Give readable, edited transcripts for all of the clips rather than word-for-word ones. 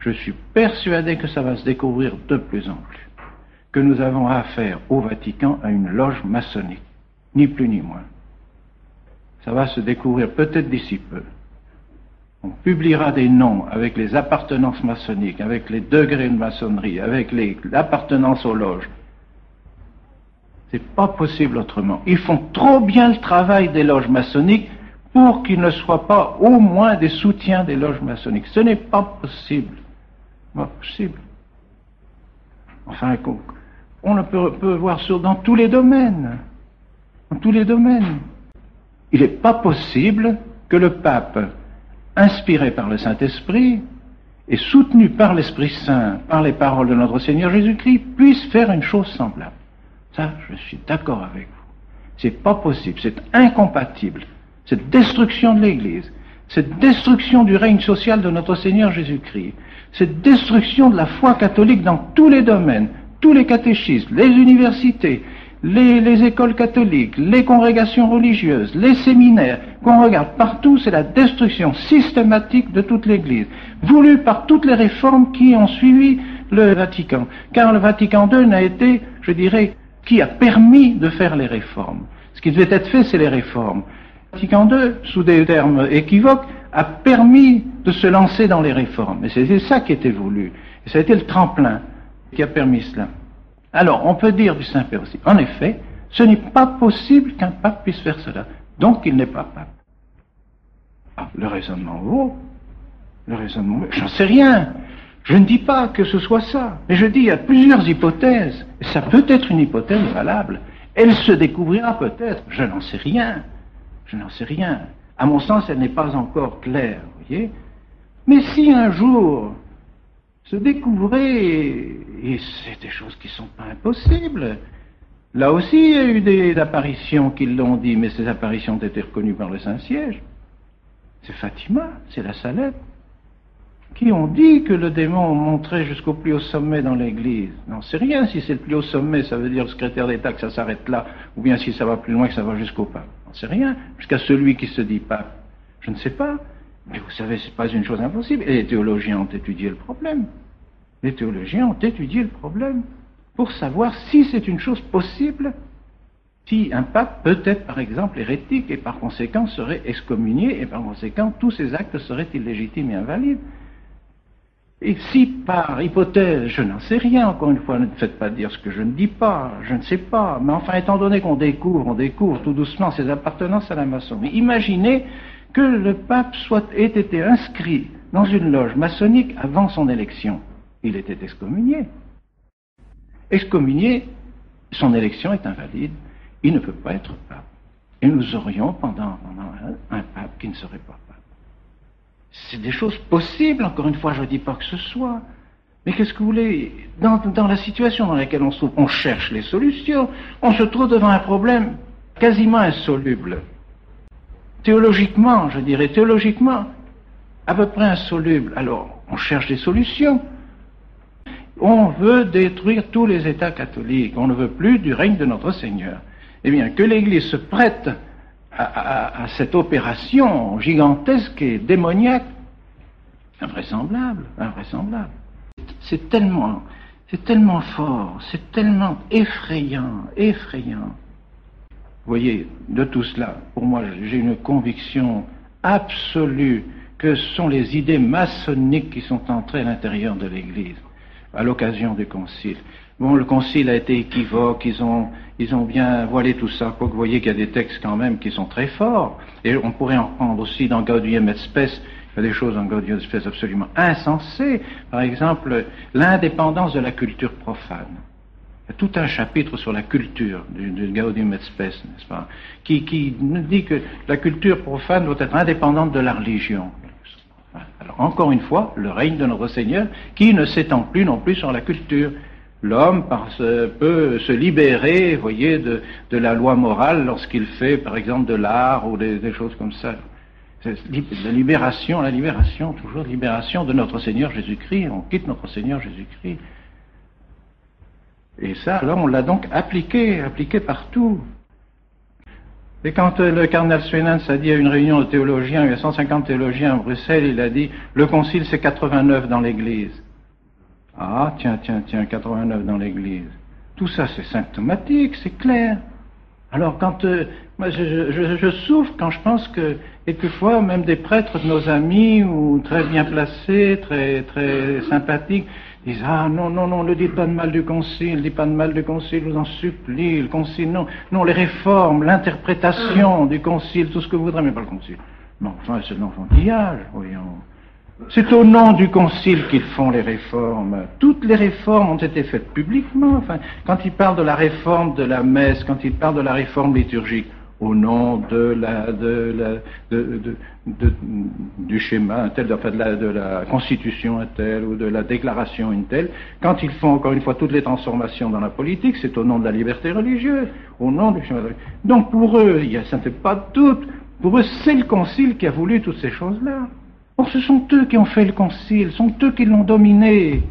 Je suis persuadé que ça va se découvrir de plus en plus, que nous avons affaire au Vatican à une loge maçonnique, ni plus ni moins. Ça va se découvrir peut-être d'ici peu. On publiera des noms avec les appartenances maçonniques, avec les degrés de maçonnerie, avec l'appartenance aux loges. C'est pas possible autrement. Ils font trop bien le travail des loges maçonniques pour qu'ils ne soient pas au moins des soutiens des loges maçonniques. Ce n'est pas possible. Pas possible. Enfin, on le peut voir dans tous les domaines. Dans tous les domaines. Il n'est pas possible que le pape, inspiré par le Saint-Esprit et soutenu par l'Esprit Saint, par les paroles de notre Seigneur Jésus-Christ, puisse faire une chose semblable. Ça, je suis d'accord avec vous. C'est pas possible, c'est incompatible. Cette destruction de l'Église, cette destruction du règne social de notre Seigneur Jésus-Christ, cette destruction de la foi catholique dans tous les domaines, tous les catéchismes, les universités, les écoles catholiques, les congrégations religieuses, les séminaires, qu'on regarde partout, c'est la destruction systématique de toute l'Église, voulue par toutes les réformes qui ont suivi le Vatican. Car le Vatican II n'a été, je dirais, qui a permis de faire les réformes. Ce qui devait être fait, c'est les réformes. Le Vatican II, sous des termes équivoques, a permis de se lancer dans les réformes. Et c'était ça qui était voulu. Et ça a été le tremplin qui a permis cela. Alors, on peut dire du Saint-Père aussi, en effet, ce n'est pas possible qu'un pape puisse faire cela. Donc, il n'est pas pape. Ah, le raisonnement vaut. Le raisonnement vaut. J'en sais rien. Je ne dis pas que ce soit ça. Mais je dis, il y a plusieurs hypothèses. Et ça peut être une hypothèse valable. Elle se découvrira peut-être. Je n'en sais rien. Je n'en sais rien. À mon sens, elle n'est pas encore claire, vous voyez. Mais si un jour se découvrait, et c'est des choses qui ne sont pas impossibles. Là aussi, il y a eu des apparitions qui l'ont dit, mais ces apparitions ont été reconnues par le Saint-Siège. C'est Fatima, c'est la Salette, qui ont dit que le démon montrait jusqu'au plus haut sommet dans l'Église. Non, c'est rien si c'est le plus haut sommet, ça veut dire le secrétaire d'État que ça s'arrête là, ou bien si ça va plus loin que ça va jusqu'au pape. Non, c'est rien, jusqu'à celui qui se dit pape. Je ne sais pas. Mais vous savez, c'est pas une chose impossible. Et les théologiens ont étudié le problème. Les théologiens ont étudié le problème pour savoir si c'est une chose possible, si un pape peut être, par exemple, hérétique et par conséquent serait excommunié et par conséquent tous ses actes seraient illégitimes et invalides. Et si par hypothèse, je n'en sais rien, encore une fois, ne me faites pas dire ce que je ne dis pas, je ne sais pas, mais enfin, étant donné qu'on découvre tout doucement ses appartenances à la maçonnerie, imaginez que le pape ait été inscrit dans une loge maçonnique avant son élection. Il était excommunié. Excommunié, son élection est invalide, il ne peut pas être pape. Et nous aurions pendant un pape qui ne serait pas pape. C'est des choses possibles, encore une fois, je ne dis pas que ce soit. Mais qu'est-ce que vous voulez? Dans la situation dans laquelle on se trouve, on cherche les solutions, on se trouve devant un problème quasiment insoluble. Théologiquement, je dirais, à peu près insoluble. Alors, on cherche des solutions. On veut détruire tous les États catholiques. On ne veut plus du règne de notre Seigneur. Eh bien, que l'Église se prête à cette opération gigantesque et démoniaque, invraisemblable. C'est tellement fort, c'est tellement effrayant. Vous voyez, de tout cela, pour moi, j'ai une conviction absolue que ce sont les idées maçonniques qui sont entrées à l'intérieur de l'Église, à l'occasion du Concile. Bon, le Concile a été équivoque, ils ont bien voilé tout ça, quoique vous voyez qu'il y a des textes quand même qui sont très forts, et on pourrait en prendre aussi dans Gaudium et Spes. Il y a des choses dans Gaudium et Spes absolument insensées, par exemple, l'indépendance de la culture profane. Il y a tout un chapitre sur la culture du Gaudium et Spes, n'est-ce pas, qui nous dit que la culture profane doit être indépendante de la religion. Alors, encore une fois, le règne de notre Seigneur, qui ne s'étend plus non plus sur la culture. L'homme peut se libérer, vous voyez, de la loi morale lorsqu'il fait, par exemple, de l'art ou des choses comme ça. La libération, toujours libération de notre Seigneur Jésus-Christ. On quitte notre Seigneur Jésus-Christ. Et ça, là, on l'a donc appliqué partout. Et quand le cardinal Suenens a dit à une réunion de théologiens, il y a 150 théologiens à Bruxelles, il a dit « Le concile, c'est 89 dans l'Église ». Ah, tiens, 89 dans l'Église. Tout ça, c'est symptomatique, c'est clair. Alors, moi, je souffre quand je pense que, quelquefois, même des prêtres de nos amis, ou très bien placés, très sympathiques, disent « Ah, non, ne dites pas de mal du concile, je vous en supplie, le concile, non, les réformes, l'interprétation du concile, tout ce que vous voudrez, mais pas le concile. » Non, enfin, c'est de l'enfantillage, voyons. C'est au nom du concile qu'ils font les réformes. Toutes les réformes ont été faites publiquement. Enfin, quand ils parlent de la réforme de la messe, quand ils parlent de la réforme liturgique, au nom du schéma tel, enfin de la constitution un tel, ou de la déclaration une telle, quand ils font encore une fois toutes les transformations dans la politique, c'est au nom de la liberté religieuse, au nom du schéma. Donc pour eux, ça ne fait pas de doute, pour eux c'est le concile qui a voulu toutes ces choses-là. Or ce sont eux qui ont fait le concile, ce sont eux qui l'ont dominé.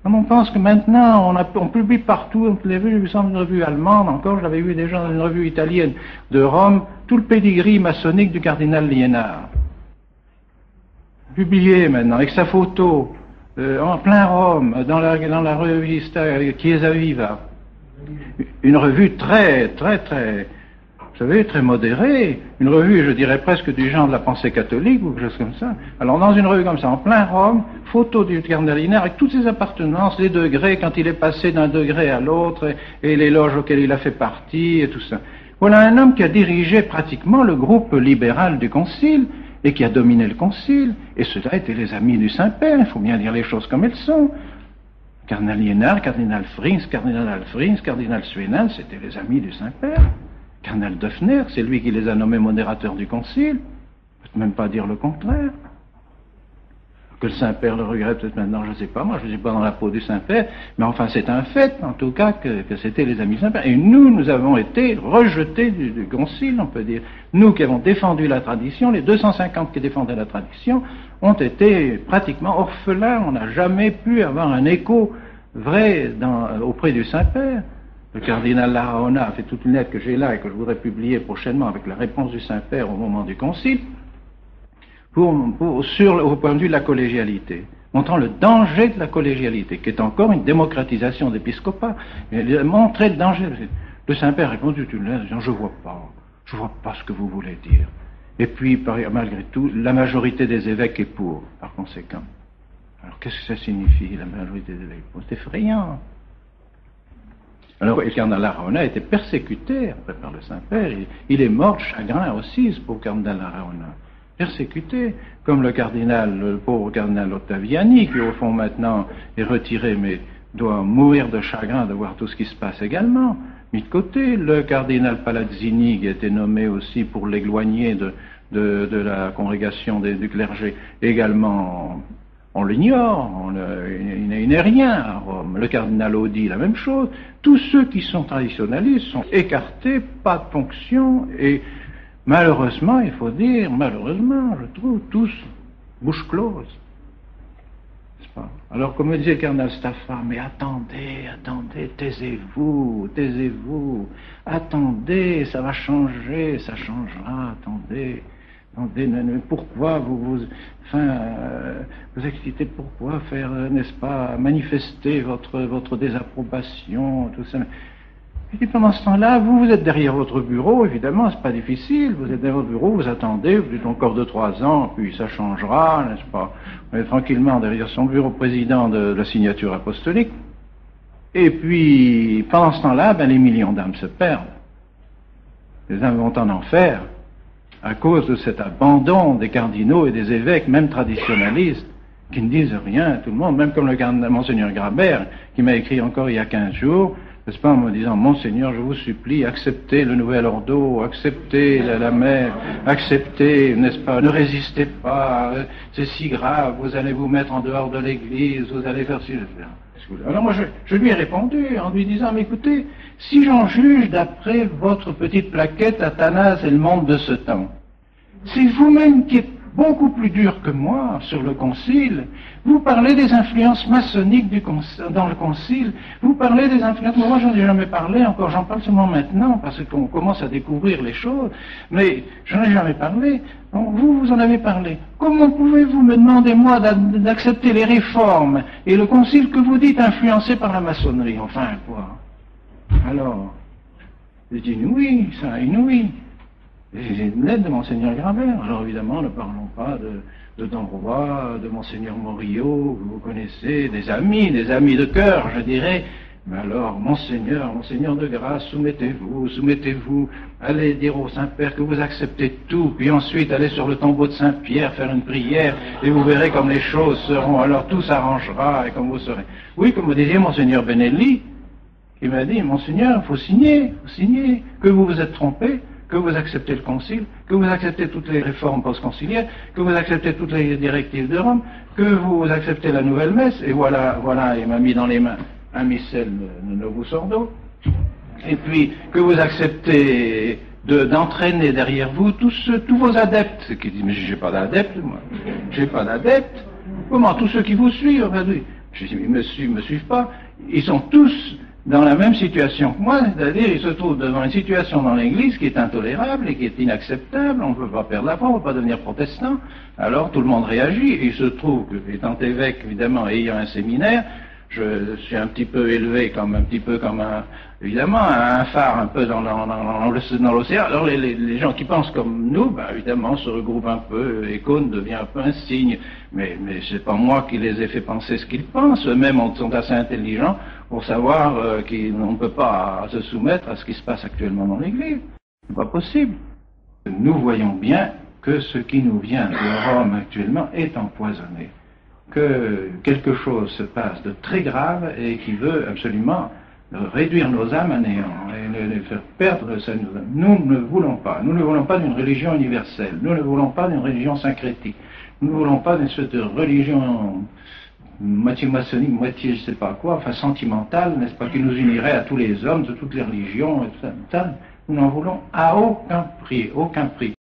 Comme on pense que maintenant, on publie partout, on l'a vu, j'ai vu ça dans une revue allemande, encore je l'avais vu déjà dans une revue italienne de Rome, tout le pédigree maçonnique du cardinal Liénard. Publié maintenant, avec sa photo, en plein Rome, dans la revue Chiesa Viva. Une revue très, vous savez, très modérée, une revue, je dirais presque du genre de la pensée catholique ou quelque chose comme ça. Alors dans une revue comme ça, en plein Rome, photo du cardinal Liénard avec toutes ses appartenances, les degrés, quand il est passé d'un degré à l'autre, et les loges auxquelles il a fait partie, et tout ça. Voilà un homme qui a dirigé pratiquement le groupe libéral du Concile, et qui a dominé le Concile, et ceux-là étaient les amis du Saint-Père, il faut bien dire les choses comme elles sont. Cardinal Liénard, cardinal Frings, cardinal Suenens, c'était les amis du Saint-Père. Cardinal Döffner, c'est lui qui les a nommés modérateurs du concile, peut-être même pas dire le contraire. Que le Saint-Père le regrette peut-être maintenant, je ne sais pas, moi je ne suis pas dans la peau du Saint-Père, mais enfin c'est un fait en tout cas que c'était les amis du Saint-Père. Et nous avons été rejetés du concile, on peut dire. Nous qui avons défendu la tradition, les 250 qui défendaient la tradition, ont été pratiquement orphelins, on n'a jamais pu avoir un écho vrai auprès du Saint-Père. Le cardinal Larraona a fait toute une lettre que j'ai là et que je voudrais publier prochainement avec la réponse du Saint-Père au moment du concile, au point de vue de la collégialité, montrant le danger de la collégialité, qui est encore une démocratisation d'épiscopat. Il a montré le danger. Le Saint-Père a répondu toute une lettre en disant « je vois pas ce que vous voulez dire ». Et puis, malgré tout, la majorité des évêques est pour, par conséquent. Alors, qu'est-ce que ça signifie, la majorité des évêques? C'est effrayant. Alors, le cardinal Larraona a été persécuté après par le Saint-Père. Il est mort de chagrin aussi, ce pauvre cardinal Larraona. Persécuté, comme le pauvre cardinal Ottaviani, qui au fond maintenant est retiré, mais doit mourir de chagrin de voir tout ce qui se passe également. Mis de côté, le cardinal Palazzini, qui a été nommé aussi pour l'éloigner de la congrégation du clergé, également. On l'ignore, il n'est rien à Rome. Le cardinal Audi, la même chose. Tous ceux qui sont traditionnalistes sont écartés, pas de fonction, et malheureusement, il faut dire, je trouve, tous bouche close. N'est-ce pas? Alors, comme me disait le cardinal Stafford, mais attendez, taisez-vous, attendez, ça va changer, ça changera, attendez, pourquoi vous excitez, pourquoi faire, n'est-ce pas, manifester votre désapprobation, tout ça. Et puis pendant ce temps-là, vous êtes derrière votre bureau, évidemment, c'est pas difficile, vous êtes derrière votre bureau, vous attendez, vous dites encore 2-3 ans, puis ça changera, n'est-ce pas? Vous êtes tranquillement derrière son bureau président de la signature apostolique, et puis pendant ce temps-là, les millions d'âmes se perdent. Les âmes vont en enfer, à cause de cet abandon des cardinaux et des évêques, même traditionnalistes, qui ne disent rien à tout le monde, même comme le monseigneur Grabert, qui m'a écrit encore il y a 15 jours, n'est-ce pas, en me disant, Monseigneur, je vous supplie, acceptez le nouvel ordo, acceptez la messe, acceptez, n'est-ce pas, ne résistez pas, c'est si grave, vous allez vous mettre en dehors de l'église, vous allez faire ci, Alors moi, je lui ai répondu en lui disant, mais écoutez, si j'en juge d'après votre petite plaquette, Athanase et le monde de ce temps, c'est vous-même qui êtes beaucoup plus dur que moi sur le concile. Vous parlez des influences maçonniques dans le concile. Vous parlez des influences... Moi, j'en ai jamais parlé encore. J'en parle seulement maintenant parce qu'on commence à découvrir les choses. Mais j'en ai jamais parlé. Donc, vous en avez parlé. Comment pouvez-vous me demander, moi, d'accepter les réformes et le concile que vous dites influencé par la maçonnerie? Enfin, quoi? Alors, c'est inouï, ça, inouï. J'ai une lettre de Monseigneur Grabert. Alors évidemment, ne parlons pas de Don Roy, de Monseigneur Morillo, que vous connaissez, des amis de cœur, je dirais. Mais alors, Monseigneur de grâce, soumettez-vous, allez dire au Saint-Père que vous acceptez tout, puis ensuite allez sur le tombeau de Saint-Pierre faire une prière, et vous verrez comme les choses seront, alors tout s'arrangera, et comme vous serez. Oui, comme vous disiez, Monseigneur Benelli, qui m'a dit, Monseigneur, faut signer, que vous vous êtes trompé, que vous acceptez le concile, que vous acceptez toutes les réformes post-conciliaires, que vous acceptez toutes les directives de Rome, que vous acceptez la nouvelle messe, et voilà, il m'a mis dans les mains un missel de Novus Ordo, et puis que vous acceptez d'entraîner derrière vous tous vos adeptes, qui disent, mais j'ai pas d'adeptes, moi, j'ai pas d'adeptes, comment, tous ceux qui vous suivent, je dis, ils me suivent pas, ils sont tous dans la même situation que moi, c'est-à-dire ils se trouvent devant une situation dans l'Église qui est intolérable et qui est inacceptable, on ne peut pas perdre la foi, on ne peut pas devenir protestant, alors tout le monde réagit, et il se trouve que, étant évêque, évidemment, ayant un séminaire, je suis un petit peu élevé comme évidemment, un phare un peu dans l'océan. Alors les gens qui pensent comme nous, évidemment, se regroupent un peu, et Cône devient un peu un signe, mais c'est pas moi qui les ai fait penser ce qu'ils pensent, eux-mêmes sont assez intelligents pour savoir qu'on ne peut pas se soumettre à ce qui se passe actuellement dans l'Église. C'est pas possible. Nous voyons bien que ce qui nous vient de Rome actuellement est empoisonné, que quelque chose se passe de très grave et qui veut absolument réduire nos âmes à néant et les faire perdre ça. Nous ne voulons pas. Nous ne voulons pas d'une religion universelle. Nous ne voulons pas d'une religion syncrétique. Nous ne voulons pas d'une sorte de religion moitié maçonnique, moitié je sais pas quoi, enfin sentimentale, n'est-ce pas, qui nous unirait à tous les hommes de toutes les religions et tout ça. Nous n'en voulons à aucun prix, aucun prix.